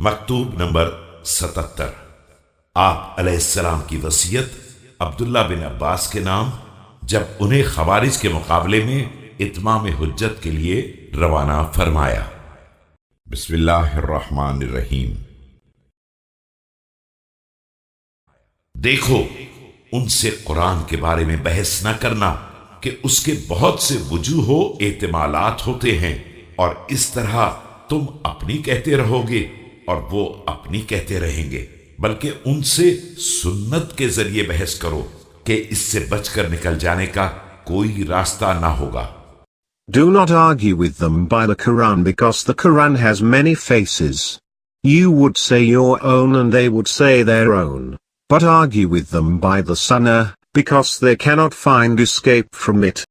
مکتوب نمبر 77۔ آپ علیہ السلام کی وصیت عبداللہ بن عباس کے نام، جب انہیں خوارج کے مقابلے میں اتمام حجت کے لیے روانہ فرمایا۔ بسم اللہ الرحمن الرحیم۔ دیکھو، ان سے قرآن کے بارے میں بحث نہ کرنا کہ اس کے بہت سے وجوہ و احتمالات ہوتے ہیں، اور اس طرح تم اپنی کہتے رہو گے اور وہ اپنی کہتے رہیں گے، بلکہ ان سے سنت کے ذریعے بحث کرو کہ اس سے بچ کر نکل جانے کا کوئی راستہ نہ ہوگا۔ Do not argue with them by the Quran, because the Quran has many faces. You would say your own and they would say their own, but argue with them by the Sunnah, because they cannot find escape from it.